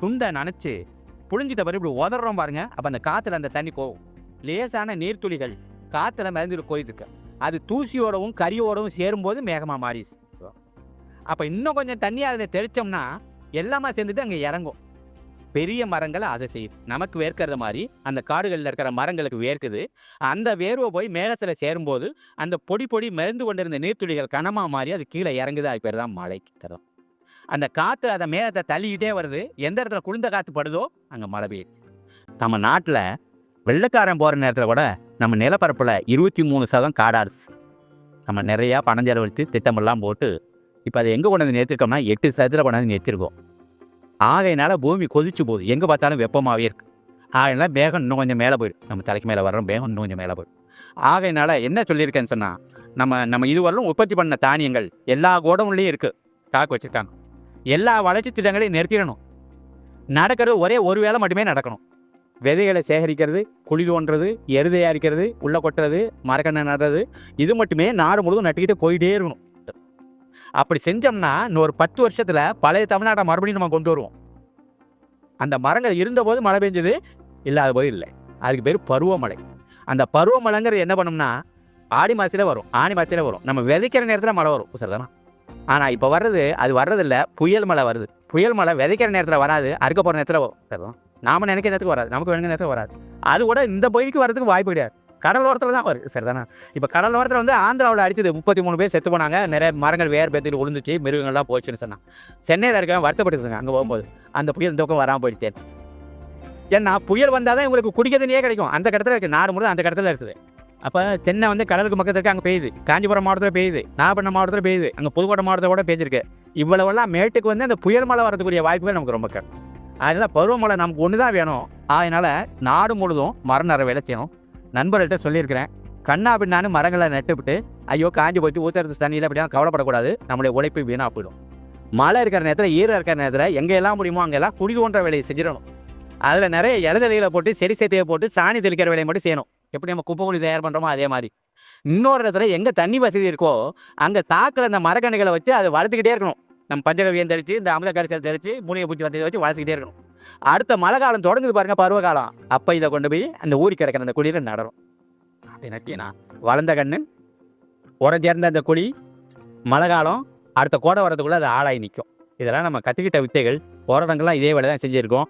துண்டை நனைச்சு புழிஞ்சிட்ட பிறகு இப்படி உதறோம் பாருங்க. அப்போ அந்த காற்றுல அந்த தண்ணி போகும். லேசான நீர்த்துளிகள் காற்றுல மிதந்துட்டு போயிருக்கு. அது தூசியோடவும் கரியோடவும் சேரும்போது மேகமாக மாறிடுச்சு. அப்போ இன்னும் கொஞ்சம் தண்ணி அதில் தெளித்தோம்னா எல்லாமே சேர்ந்துட்டு அங்கே இறங்கும். பெரிய மரங்களை அதை செய்யுது. நமக்கு வேர்க்கிறது மாதிரி அந்த காடுகளில் இருக்கிற மரங்களுக்கு வேர்க்குது. அந்த வேர்வை போய் மேகத்தில் சேரும்போது அந்த பொடி பொடி மிதந்து கொண்டிருந்த நீர்த்துளிகள் கனமாக மாறி அது கீழே இறங்குது. அது பேர் தான் மழைக்கு தரும். அந்த காற்று அதை மேகத்தை தள்ளிக்கிட்டே வருது. எந்த இடத்துல குளிர்ந்த காற்று படுதோ அங்கே மழை பெய்யுது. நம்ம நாட்டில் வெள்ளைக்காரன் போகிற நேரத்தில் கூட நம்ம நிலப்பரப்பில் 23% காடாருச்சு. நம்ம நிறையா பணம் செலவழித்து திட்டமெல்லாம் போட்டு இப்போ அதை எங்கே கொண்டாந்து நிறுத்திருக்கோம்னா 8% கொண்டாந்து நிறுத்திருக்கோம். ஆகையினால பூமி கொதிச்சு போகுது. எங்கே பார்த்தாலும் வெப்பமாகவே இருக்குது. ஆகையினால மேகம் இன்னும் கொஞ்சம் மேலே போயிடும். நம்ம தலைக்கு மேலே வர்ற மேகம் இன்னும் கொஞ்சம் மேலே போயிடும். ஆகையினால என்ன சொல்லியிருக்கேன்னு சொன்னால், நம்ம இதுவரையிலும் உற்பத்தி பண்ண தானியங்கள் எல்லா கோடவுன்லேயும் இருக்குது, ஸ்டாக் வச்சுருக்காங்க. எல்லா வளர்ச்சி திட்டங்களையும் நிறுத்திடணும். நடக்கிறது ஒரே ஒரு வேளை மட்டுமே நடக்கணும். விதைகளை சேகரிக்கிறது, குழி தோன்றது, எரு தயாரிக்கிறது, உள்ளே கொட்டுறது, மரக்கண்ணை நடுறது, இது மட்டுமே நாடு முழுவதும் நட்டுக்கிட்டு போயிட்டே இருக்கணும். அப்படி செஞ்சோம்னா இன்னொரு 10 வருஷத்தில் பழைய தமிழ்நாட்டை மறுபடியும் நம்ம கொண்டு வருவோம். அந்த மரங்கள் இருந்தபோது மழை பெஞ்சது, இல்லாத போது இல்லை. அதுக்கு பேர் பருவமழை. அந்த பருவமழைங்கிறது என்ன பண்ணும்னா ஆடி மாதத்தில் வரும், ஆனி மாதத்தில் வரும். நம்ம விதைக்கிற நேரத்தில் மழை வரும் சரிதானா. ஆனால் இப்போ வர்றது அது வர்றதில்லை. புயல் மழை வருது. புயல் மழை விதைக்கிற நேரத்தில் வராது, அறுக்க போகிற நேரத்தில் வரும் சரிதான். நாம் நினைக்கிற நேரத்துக்கு வராது, நமக்கு வேணுங்கிற நேரத்தில் வராது. அது கூட இந்த பகுதிக்கு வரதுக்கு வாய்ப்பு கிடையாது. கடலோரத்தில் தான் வருது சரிதானா. இப்போ கடலோரத்தில் வந்து ஆந்திராவில் அடிச்சது 33 பேர் செத்து போனாங்க. நிறைய மரங்கள் வேர் பேத்துட்டு விழுந்துச்சு, மிருகங்கள்லாம் போச்சுன்னு சொன்னாங்க. சென்னையில் இருக்கவங்க வருத்தப்பட்டுருங்க. அங்கே போகும்போது அந்த புயல் இந்த பக்கம் வராமல் போயிடுச்சு. ஏன்னா புயல் வந்தால் தான் இவங்களுக்கு குடிக்க தண்ணியே கிடைக்கும். அந்த கடத்தில் இருக்குது, நாடு முழுவதும் அந்த கடத்தில் இருக்குது. அப்போ சென்னை வந்து கடலுக்கு பக்கத்துக்கு அங்கே பெய்யுது, காஞ்சிபுரம் மாவட்டத்தில் பெய்யுது, நாகப்பட்டினம் மாவட்டத்தில் பெய்யுது, அங்கே புதுக்கோட்டை மாவட்டத்தில் கூட பெய்ஞ்சிருக்கு. இவ்வளவெல்லாம் மேட்டுக்கு வந்து அந்த புயல் மழை வரதுக்குரிய வாய்ப்புகள் நமக்கு ரொம்ப கம்மி. அதனால் பருவமழை நமக்கு ஒன்று தான் வேணும். அதனால் நாடு முழுதும் மரம் நட வேலை செய்யணும். நண்பர்கள்ட்ட சொல்லியிருக்கிறேன், கண்ணா பின்னான்னு மரங்களை நட்டுவிட்டு ஐயோ காஞ்சி போயிட்டு ஊற்றுறது தண்ணியில் அப்படிலாம் கவலைப்படக்கூடாது. நம்மளுடைய உழைப்பு வீணாக போயிடும். மழை இருக்கிற நேரத்தில், ஈரம் இருக்கிற நேரத்தில் எங்கெல்லாம் முடியுமோ அங்கெல்லாம் குடி தோன்ற வேலையை செஞ்சிடணும். அதில் நிறைய இலதலைகளை போட்டு செடி சேத்தையை போட்டு சாணி தெளிக்கிற வேலையை மட்டும் செய்யணும். எப்படி நம்ம குப்பை குழி தயார் பண்ணுறோமோ அதே மாதிரி. இன்னொரு இடத்துல எங்கே தண்ணி வசதி இருக்கோ அங்கே தாக்கில் அந்த மரக்கணிகளை வச்சு அதை வளர்த்துக்கிட்டே இருக்கணும். நம்ம பஞ்சகவியம் தெளித்து, இந்த அமில கரைசல் தெளித்து, மூலிகை பூச்சி வந்ததை வச்சு வளர்த்துக்கிட்டே இருக்கணும். அடுத்த மழை காலம் தொடங்குது பாருங்கள், பருவகாலம். அப்போ இதை கொண்டு போய் அந்த ஊறி கிடக்கிற அந்த குழியில் நடணும். நட்டினா வளர்ந்த கண்ணு உரஞ்சேர்ந்த அந்த குழி மழை காலம் அடுத்த கோடை வரதுக்குள்ளே அது ஆளாகி நிற்கும். இதெல்லாம் நம்ம கற்றுக்கிட்ட வித்தைகள். போராட்டங்கள்லாம் இதே வேலை தான் செஞ்சுருக்கோம்.